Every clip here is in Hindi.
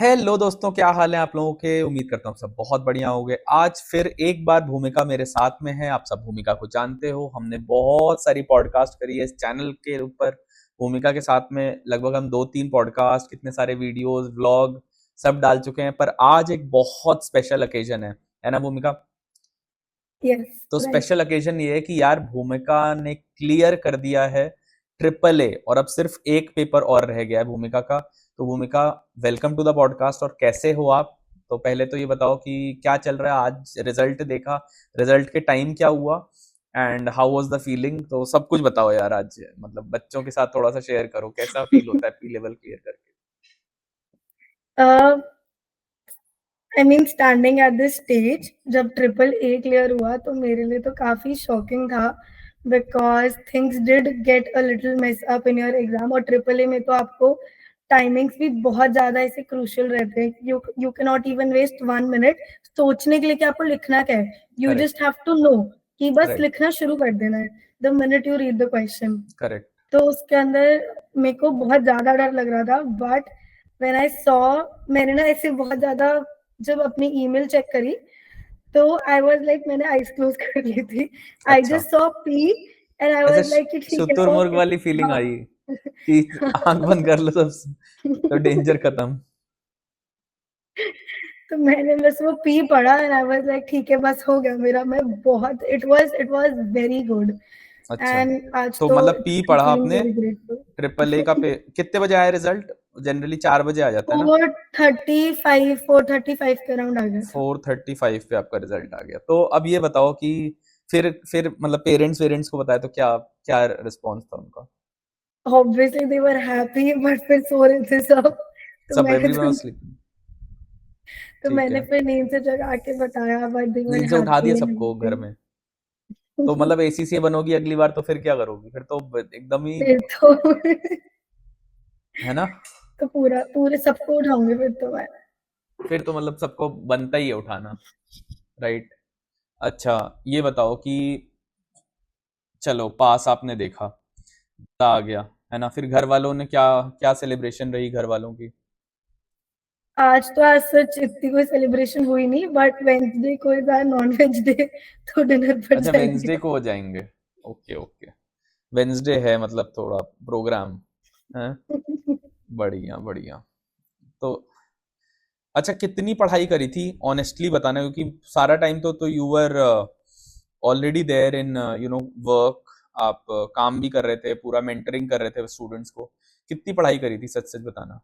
हेलो दोस्तों, क्या हाल है आप लोगों के। उम्मीद करता हूँ सब बहुत बढ़िया होंगे। आज फिर एक बार भूमिका मेरे साथ में है। आप सब भूमिका को जानते हो, हमने बहुत सारी पॉडकास्ट करी है इस चैनल के ऊपर। भूमिका के साथ में लगभग हम 2-3 पॉडकास्ट, कितने सारे वीडियोस, व्लॉग सब डाल चुके हैं। पर आज एक बहुत स्पेशल ओकेजन है ना भूमिका। यस, तो राइट। स्पेशल ओकेजन ये है कि यार भूमिका ने क्लियर कर दिया है ट्रिपल ए, और अब सिर्फ एक पेपर और रह गया है भूमिका का। तो भूमिका, वेलकम टू द पॉडकास्ट। और कैसे हो आप? तो पहले तो ये बताओ कि क्या चल रहा है। आज रिजल्ट देखा, रिजल्ट के टाइम क्या हुआ and how was the feeling. तो सब कुछ बताओ यार। आज मतलब बच्चों के साथ थोड़ा सा शेयर करो, कैसा फील होता है पी लेवल क्लियर करके। I mean standing at this stage जब ट्रिपल ए क्लियर हुआ तो मेरे लिए तो काफी शॉकिंग था, because things did get a little mess up in your exam. और ट्रिपल ए में तो आपको टाइमिंग्स भी बहुत ज्यादा ऐसे क्रूशियल रहते हैं। You can not even waste 1 minute सोचने के लिए कि आपको लिखना क्या है। You correct. Just have to know कि बस राइट। लिखना शुरू कर देना है the minute you read the question. Correct. तो उसके अंदर मेरे को बहुत ज्यादा डर लग रहा था, बट व्हेन आई सॉ, मैंने ना ऐसे बहुत ज्यादा जब अपनी ईमेल चेक करी तो आई वाज लाइक, मैंने आईज क्लोज कर ली थी। आई अच्छा, just saw P and I ऐसे वाज लाइक कि ठीक है, शुतुरमुर्ग ओके। वाली फीलिंग हाँ। आई कि आंख बंद कर लो सब, तो डेंजर खत्म। तो मैंने बस वो पी पढ़ा एंड आई वाज लाइक ठीक है, बस हो गया मेरा। मैं बहुत, इट वाज वेरी गुड। अच्छा, एंड आज तो तो मतलब पी पढ़ा फीलिंग आपने। Very grateful. ट्रिपल ए का पे कितने बजे आया रिजल्ट? जनरली 4 बजे आ जाता है ना। 4:35 के अराउंड आ गया था। 4:35 पे आपका रिजल्ट आ गया। तो अब ये बताओ कि फिर मतलब पेरेंट्स वेरेंट्स को बताया तो क्या क्या रिस्पॉन्स था उनका? Obviously they were happy, but फिर सो रहे थे सब। तो सब मैंने एवरीवन तो वाज स्लीपिंग। तो ठीक मैंने है। फिर नींद से जगा के बताया, बट दे वर नींद से उठा दिया हैप्पी एंड सबको घर एवरीथिंग। में। तो मतलब एसीसी बनोगी अगली बार तो फिर क्या करोगी? फिर तो एकदम ही, फिर तो है ना। तो पूरा पूरे सबको उठाऊंगी फिर तो मैं। फिर तो मतलब सबको बनता ही है उठाना। राइट। अच्छा, ये बताओ कि चलो पास आपने देखा, मजा आ गया, है ना। फिर घर वालों ने क्या क्या सेलिब्रेशन रही घर वालों की? आज तो आज सच इतनी कोई सेलिब्रेशन हुई नहीं, बट वेंसडे को is our non veg day, तो डिनर पर अच्छा, जाएंगे। वेंसडे को हो जाएंगे। Okay okay. वेंसडे है मतलब थोड़ा प्रोग्राम है। बढ़िया बढ़िया। तो अच्छा, कितनी पढ़ाई करी थी ऑनेस्टली बताना, क्योंकि सारा टाइम तो you were already there in work. आप काम भी कर रहे थे, पूरा मेंटरिंग कर रहे थे स्टूडेंट्स को। कितनी पढ़ाई करी थी, सच सच बताना।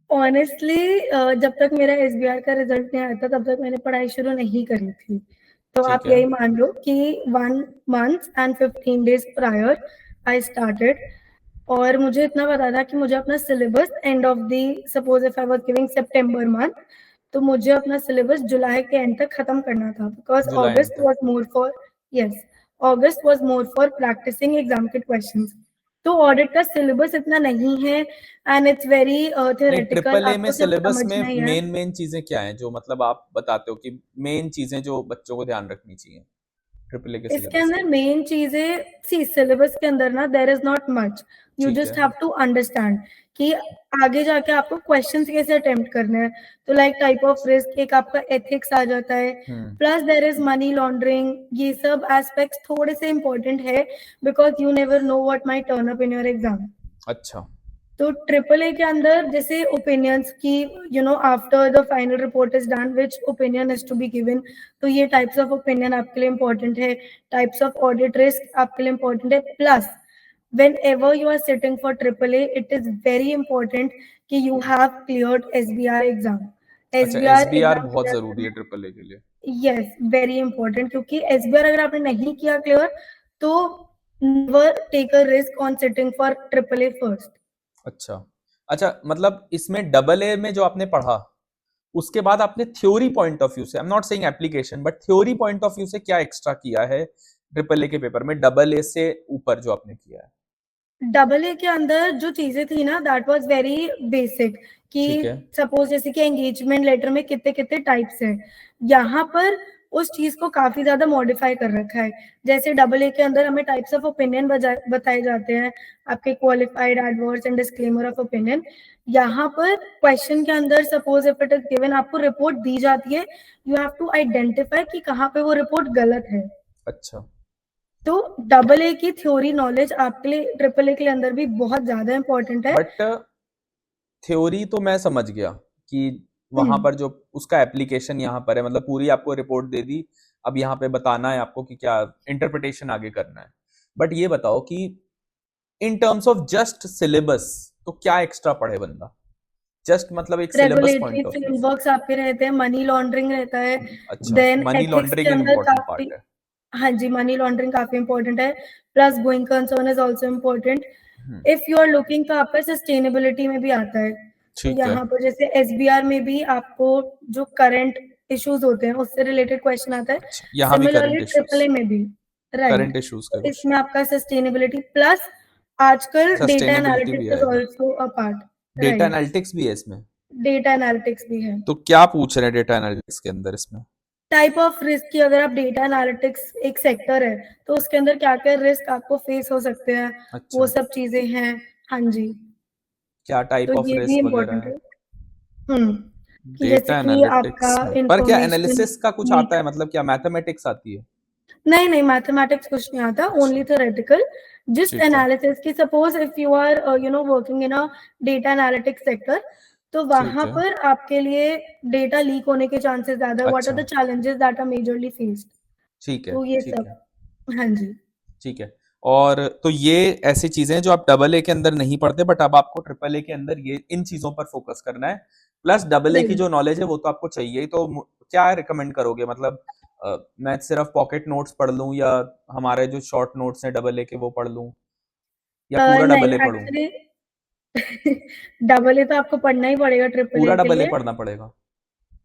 ऑनेस्टली जब तक मेरा एसबीआर का रिजल्ट नहीं आया था तब तक मैंने पढ़ाई शुरू नहीं करी थी। तो आप ठीक है। यही मान लो कि 1 month and 15 days prior I started. और मुझे इतना पता था कि मुझे अपना syllabus end of the, suppose if I was giving September month, तो मुझे अपना सिलेबस जुलाई के एंड तक खत्म करना था, बिकॉज जुलाई एंड ऑगस्ट तक। Was more for, yes, August was more for practising exam के क्वेश्चंस। तो ऑडिट का सिलेबस इतना नहीं है एंड इट्स वेरी नहीं, थ्योरेटिकल, ट्रिपल ए में आपको सिर्फ सिलेबस में समझना ही है। मेन मेन चीजें क्या हैं जो मतलब आप बताते हो कि मेन चीजें जो बच्चों को ध्यान रखनी चाहिए ट्रिपल ए के इसके सिलेबस अंदर में? मेन चीजें, सी सिलेबस के अंदर ना there is not much, you ठीक जस्ट है। हैव टू अंडरस्टैंड कि आगे जाके आपको क्वेश्चंस कैसे अटेम्प्ट करने हैं। तो लाइक टाइप ऑफ रिस्क, एक आपका एथिक्स आ जाता है, hmm. Plus there is money laundering. ये सब एस्पेक्ट्स थोड़े से इंपॉर्टेंट है, because you never know what might turn up in your exam. अच्छा। तो ट्रिपल ए के अंदर जैसे ओपिनियंस की, after the final report is done which opinion is to be given, तो ये टाइप्स ऑफ ओपिनियन आपके लिए इंपॉर्टेंट है, टाइप्स ऑफ ऑडिट रिस्क आपके लिए इंपॉर्टेंट है। Plus whenever you are sitting for triple A, it is very important कि you have cleared SBR exam. अच्छा, SBR एसबीआर एग्जाम बहुत क्लियर जरूरी है करना, ट्रिपल ए के लिए। यस, वेरी इंपॉर्टेंट, क्योंकि SBR अगर आपने नहीं किया क्लियर तो never take a risk on sitting for triple A first। अच्छा। अच्छा, मतलब इसमें डबल ए में जो आपने पढ़ा, उसके बाद आपने थ्योरी पॉइंट ऑफ व्यू से, I am not saying application, but theory point of view से क्या एक्स्ट्रा किया है ट्रिपल ए के पेपर में डबल ए से ऊपर जो आपने किया है? डबल ए के अंदर जो चीजें थी ना, दैट वाज वेरी बेसिक, ठीक कि है। सपोज जैसे कि एंगेजमेंट लेटर में कितने कितने टाइप्स हैं, यहाँ पर उस चीज को काफी ज्यादा मॉडिफाई कर रखा है। जैसे डबल ए के अंदर हमें टाइप्स ऑफ ओपिनियन बताए जाते हैं, आपके qualified, adverse and disclaimer of opinion. यहाँ पर क्वेश्चन के अंदर suppose if it is given, आपको रिपोर्ट दी जाती है, यू हैव टू आइडेंटिफाई कि कहाँ पे वो रिपोर्ट गलत है। अच्छा, तो डबल ए की थ्योरी नॉलेज आपके लिए ट्रिपल ए के अंदर भी बहुत ज्यादा इंपॉर्टेंट है। बट थ्योरी तो मैं समझ गया कि वहां पर जो उसका एप्लीकेशन यहाँ पर है, मतलब पूरी आपको रिपोर्ट दे दी, अब यहाँ पे बताना है आपको कि क्या इंटरप्रिटेशन आगे करना है। बट ये बताओ कि in terms of just syllabus तो क्या एक्स्ट्रा पढ़े बंदा, जस्ट मतलब एक syllabus regulatory point of view से। फ्रेमवर्क्स आपके रहते हैं, मनी लॉन्ड्रिंग रहता है, अच्छा, देन मनी एथिक्स लॉन्ड्रिंग के एक अंदर इम्पोर्टेंट काफी, पार्ट है। हाँ जी, मनी लॉन्ड्रिंग काफी इंपॉर्टेंट है, plus going concern is also important. Hmm, if you are looking तो आपका सस्टेनेबिलिटी में भी आता है। तो ठीक है। यहाँ पर जैसे एसबीआर में भी आपको जो करंट इश्यूज होते हैं उससे रिलेटेड क्वेश्चन आता है, अच्छा, यहाँ भी similarly current issues, triple A में भी, राइट। करंट इश्यूज तो के क्वेश्चन, इसमें आपका सस्टेनेबिलिटी प्लस आजकल डेटा सस्टेनेबिलिटी भी एनालिटिक्स इज आएगा। Also a part, data right. Analytics भी है इसमें? डेटा एनालिटिक्स भी है। तो क्या पूछ रहे हैं डेटा एनालिटिक्स के अंदर इसमें? टाइप ऑफ रिस्क की, अगर आप डेटा एनालिटिक्स एक सेक्टर है तो उसके अंदर क्या क्या रिस्क आपको फेस हो सकते हैं, वो अच्छा, सब चीजें हैं। हाँ जी, क्या तो टाइप ऑफ ये भी रिस्क वगैरह इम्पोर्टेंट है? है। हम्म कि जैसे डेटा कि आपका एनालिटिक्स में पर क्या इंफॉर्मेशन एनालिसिस का कुछ आता लीक, है, मतलब क्या मैथमेटिक्स आती है? नहीं नहीं, मैथमेटिक्स कुछ नहीं आता, अच्छा, ओनली थ्योरेटिकल, जस्ट ठीक है, एनालिसिस की। Suppose if you are working in a data analytics sector, तो ठीक वहां है। पर आपके लिए डेटा लीक होने के चांसेस ज्यादा है, व्हाट आर अच्छा, the challenges that are majorly faced, ठीक है, तो ये ठीक है, सब। हाँ जी, ठीक है। और तो ये ऐसी चीजें हैं जो आप डबल ए के अंदर नहीं पढ़ते, बट अब आपको ट्रिपल ए के अंदर ये इन चीजों पर फोकस करना है। प्लस डबल ए की राइट। जो नॉलेज है वो तो आपको चाहिए ही, तो क्या रिकमेंड करोगे, मतलब मैं सिर्फ पॉकेट नोट्स पढ़ लूं या हमारे जो शॉर्ट नोट्स हैं डबल ए के वो पढ़ लूं, या पूरा नहीं डबल ए पढूं? एक्चुअली डबल ए तो आपको पढ़ना ही पड़ेगा ट्रिपल पूरा ए के डबल ए लिए। पढ़ना पड़ेगा?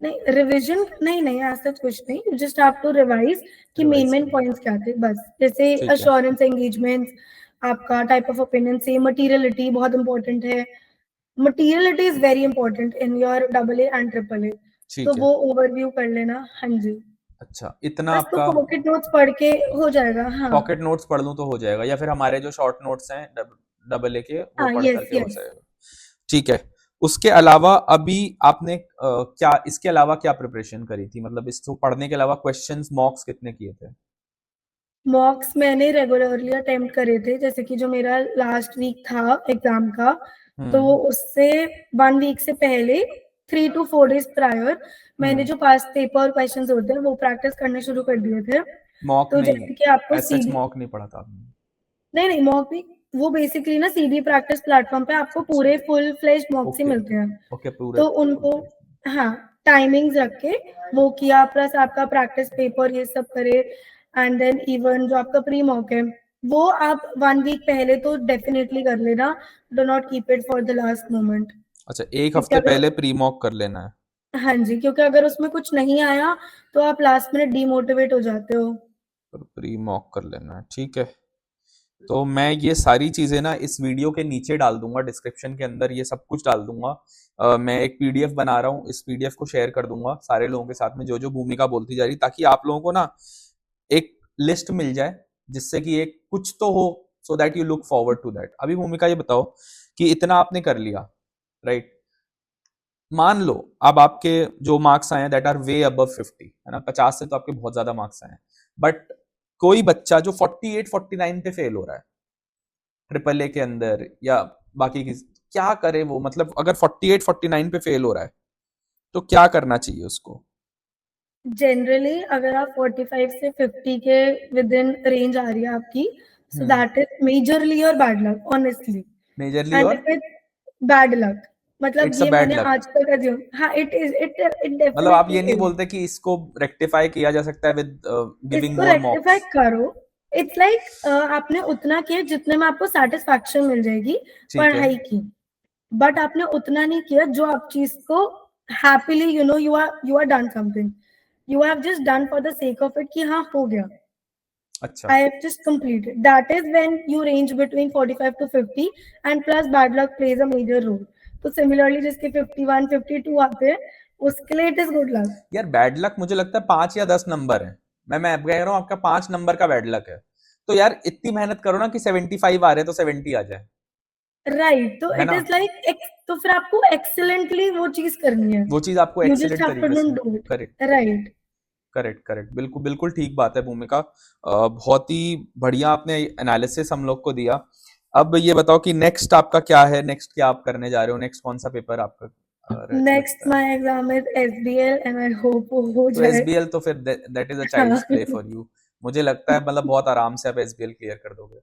नहीं रिवीजन, नहीं नहीं ऐसा कुछ नहीं, you just have to revise कि मेन रिवाइज मेन करना, पॉइंट्स क्या थे बस। जैसे ठीक है, अश्योरेंस एंगेजमेंट्स, आपका टाइप ऑफ ओपिनियन से, मटीरियलिटी बहुत इंपॉर्टेंट है, materiality is very important in your double A and triple A, तो ठीक है। वो ओवरव्यू कर लेना। हाँ जी, अच्छा, इतना बस तो आपका पॉकेट नोट्स पढ़ के हो जाएगा। हाँ पॉकेट नोट्स पढ़ लूं तो हो जाएगा, या फिर हमारे जो शॉर्ट नोट्स हैं डबल ए के वो हाँ, पढ़ यस करके हो यस। जाएगा? ठीक है। उसके अलावा अभी आपने क्या इसके अलावा क्या प्रिपरेशन करी थी, मतलब इसको पढ़ने के अलावा क्वेश्चंस मॉक्स कितने किए थे? मॉक्स मैंने रेगुलरली अटेम्प्ट करे थे, जैसे कि जो मेरा लास्ट वीक था एग्जाम का, तो हम्म, उससे 1 वीक से पहले 3 to 4 days प्रायर मैंने हम्म। जो पास्ट पेपर क्वेश्चंस होते हैं वो प्रैक्टिस करने शुरू कर दिए थे। मॉक तो नहीं, जैसे कि आपको एज सच सीडी, मॉक नहीं पढ़ा था आपने? नहीं नहीं मॉक भी, वो बेसिकली ना सीडी प्रैक्टिस प्लेटफॉर्म पे आपको अच्छा, पूरे फुल फ्लेज मॉक्स ही ओके, मिलते हैं। ओके, पूरे तो फुल उनको, फ्लेज। हाँ, टाइमिंग्स रख के वो किया, प्लस आपका प्रैक्टिस पेपर ये सब करे, एंड देन इवन जो आपका प्री मॉक है वो आप 1 वीक पहले तो डेफिनेटली कर लेना, do not keep it for the last moment. अच्छा, एक क्योंकि हफ्ते अगर, पहले प्री मॉक कर लेना है? हाँ जी, क्योंकि अगर उसमें कुछ नहीं आया तो आप लास्ट मिनट डीमोटिवेट हो जाते हो। प्री मॉक कर लेना है, ठीक है। तो मैं ये सारी चीजें ना इस वीडियो के नीचे डाल दूंगा, डिस्क्रिप्शन के अंदर ये सब कुछ डाल दूंगा। मैं एक पीडीएफ बना रहा हूँ, इस पीडीएफ को शेयर कर दूंगा सारे लोगों के साथ में जो जो भूमिका बोलती जा रही, ताकि आप लोगों को ना एक लिस्ट मिल जाए, जिससे कि एक कुछ तो हो, so that you look forward to that. अभी भूमिका ये बताओ कि इतना आपने कर लिया, राइट? मान लो अब आपके जो मार्क्स आए हैं दैट आर वे अबव 50, है ना, 50 से तो आपके बहुत ज्यादा मार्क्स आए हैं, बट कोई बच्चा जो 48 49 पे फेल हो रहा है ट्रिपल ए के अंदर या बाकी की, क्या करे वो, मतलब अगर 48 49 पे फेल हो रहा है तो क्या करना चाहिए उसको? जनरली अगर आप 45 से 50 के विद इन रेंज आ रही है आपकी, so hmm, that is majorly your bad luck honestly, majorly and और इफ इट बैड लक, मतलब इट्स अ ये बैड मैंने लक? आज तक अज्यूम, हाँ इट इज, इट मतलब आप डेफिनेटली ये नहीं इज। बोलते कि इसको रेक्टिफाई किया जा सकता है विद गिविंग इसको मोर रेक्टिफाई मॉक्स? करो, इट्स लाइक आपने उतना किया जितने में आपको सेटिस्फैक्शन मिल जाएगी ठीक है, पढ़ाई की, बट आपने उतना नहीं किया जो आप चीज को happily, you are done something, you have just done for the sake of it कि हाँ हो गया, अच्छा, I have just completed. That is when you range between 45 to 50, and plus bad luck plays a major role. तो सिमिलरली जिसके 51 52 आते हैं उसके लिए इट इज गुड लक। यार बैड लक मुझे लगता है 5 या 10 नंबर है। मैं कह रहा हूँ आपका 5 नंबर का बैड लक है। तो यार इतनी मेहनत करो ना कि 75 आ रहे तो 70 आ जाए, राइट, तो है इट ना? इज लाइक, तो फिर आपको एक्सीलेंटली वो चीज करनी है। वो चीज आपको you just excellent have to तरीके से। Do it. Correct, right. Correct, correct, बिल्कुल बिल्कुल ठीक बात है भूमिका। बहुत ही बढ़िया आपने एनालिसिस हम लोग को दिया। अब ये बताओ कि नेक्स्ट आपका क्या है, नेक्स्ट क्या आप करने जा रहे हो, नेक्स्ट कौन सा पेपर आपका नेक्स्ट लगता है? My exam is SBL and I hope वो हो तो जाए। एसबीएल तो फिर दैट इज अ चाइल्ड्स हाँ। Play for you. मुझे लगता है मतलब बहुत आराम से आप एसबीएल क्लियर कर दोगे।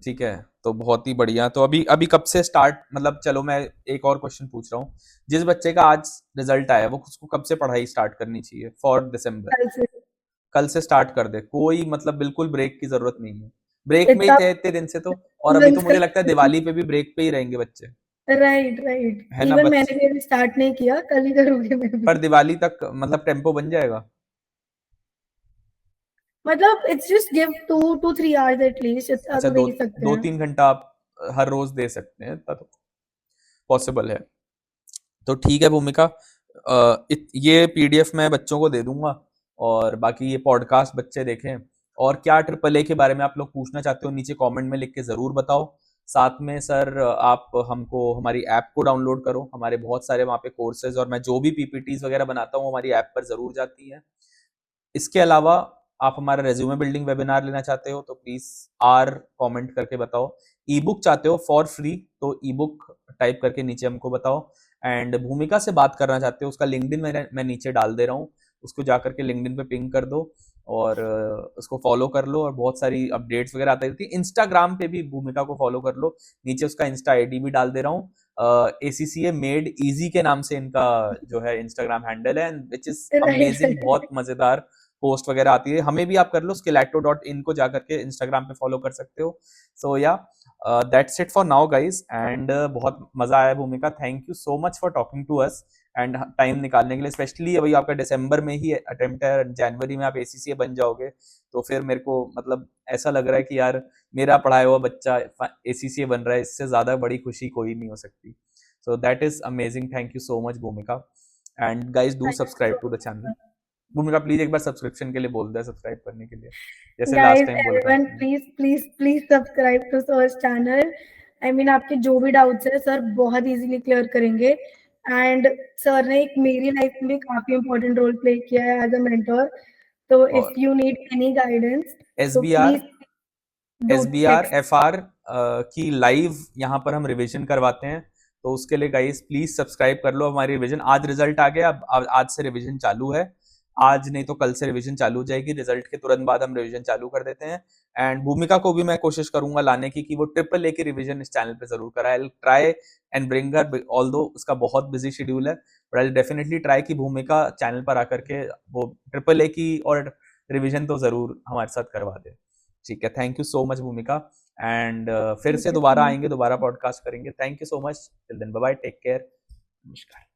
ठीक है, तो बहुत ही बढ़िया। तो अभी अभी कब से स्टार्ट, मतलब चलो मैं एक और क्वेश्चन पूछ रहा हूँ। जिस बच्चे का आज रिजल्ट आया वो उसको कब से पढ़ाई स्टार्ट करनी चाहिए फॉर दिसंबर? कल से। कल से स्टार्ट कर दे, कोई मतलब बिल्कुल ब्रेक की जरूरत नहीं है। ब्रेक में ही इतना थे इतने दिन से तो। और अभी तो मुझे लगता है दिवाली पे भी ब्रेक पे ही रहेंगे बच्चे, राइट राइट, है ना इवन बच्चे? मैंने भी अभी स्टार्ट नहीं किया, कल ही करूंगी मैं पर भी। दिवाली तक मतलब टेम्पो बन जाएगा। मतलब it's just give 2 to 3 hours at least, इतना अच्छा, तो दे दो ही सकते दो हैं। 3 घंटा आप हर रोज दे सकते हैं, इतना तो पॉसिबल है। तो ठीक है भूमिका, ये पीडीएफ मैं बच्चों को दे दूंगा। और बाकी ये पॉडकास्ट बच्चे देखें। और क्या ट्रिपल ए के बारे में आप लोग पूछना चाहते हो नीचे कमेंट में लिख के जरूर बताओ। साथ में सर आप हमको हमारी ऐप को डाउनलोड करो, हमारे बहुत सारे वहाँ पे कोर्सेज और मैं जो भी पीपीटीज वगैरह बनाता हूँ हमारी ऐप पर जरूर जाती हैं। इसके अलावा आप हमारा रेज्यूमे बिल्डिंग वेबिनार लेना चाहते हो तो प्लीज आर कमेंट करके बताओ। ई बुक चाहते हो फॉर फ्री तो ई बुक टाइप करके नीचे हमको बताओ। एंड भूमिका से बात करना चाहते हो उसका लिंक्डइन मैं नीचे डाल दे रहा हूँ, उसको जा करके लिंक्डइन पे पिंग कर दो और उसको फॉलो कर लो। और बहुत सारी अपडेट्स वगैरह आती रहती है। इंस्टाग्राम पे भी भूमिका को फॉलो कर लो, नीचे उसका इंस्टा आईडी भी डाल दे रहा हूँ। एसीसीए मेड इजी के नाम से इनका जो है इंस्टाग्राम हैंडल है, विच इज राइट अमेजिंग, बहुत मजेदार पोस्ट वगैरह आती है। हमें भी आप कर लो, skeleto.in को जाकर के इंस्टाग्राम पे फॉलो कर सकते हो। सो या that's it for now guys. And बहुत मजा आया Bhumika, thank you so much for talking to us and time निकालने के लिए। स्पेशली अभी आपका दिसंबर में ही अटेम्प्ट है, जनवरी में आप एसीसीए बन जाओगे तो फिर मेरे को मतलब ऐसा लग रहा है कि यार मेरा पढ़ाया हुआ बच्चा एसीसीए बन रहा है, इससे ज्यादा बड़ी खुशी कोई नहीं हो सकती। So that is amazing, thank you so much Bhumika. And guys do subscribe to the channel. Bhumika please एक बार सब्सक्रिप्शन के लिए बोल दे, सब्सक्राइब करने के लिए, जैसे लास्ट गाइस, टाइम बोला था एवरीवन आपने। Please please please subscribe to search channel. I mean आपके जो भी डाउट्स है सर बहुत इजीली क्लियर करेंगे। एंड सर ने एक मेरी लाइफ में भी काफी इंपॉर्टेंट रोल प्ले किया है एज अ मेंटर। तो इफ और you need any guidance S तो B R please do S B R text. F R की लाइव यहाँ पर हम रिवीजन करवाते हैं। तो उसके लिए गाइस प्लीज सब्सक्राइब कर लो हमारी रिवीजन। आज रिजल्ट आ गया, अब आज से रिवीजन चालू है। आज नहीं तो कल से रिवीजन चालू हो जाएगी, रिजल्ट के तुरंत बाद हम रिवीजन चालू कर देते हैं। एंड भूमिका को भी मैं कोशिश करूंगा लाने की कि वो ट्रिपल ए की रिवीजन इस चैनल पे जरूर कराए। I try and bring her, although उसका बहुत बिजी शेड्यूल है, बट आई डेफिनेटली ट्राई कि भूमिका चैनल पर आकर के वो ट्रिपल ए की और रिवीजन तो जरूर हमारे साथ करवा दे। ठीक है, thank you so much Bhumika. And फिर से दोबारा आएंगे, दोबारा पॉडकास्ट करेंगे। Thank you so much, till then bye bye, take care, नमस्कार।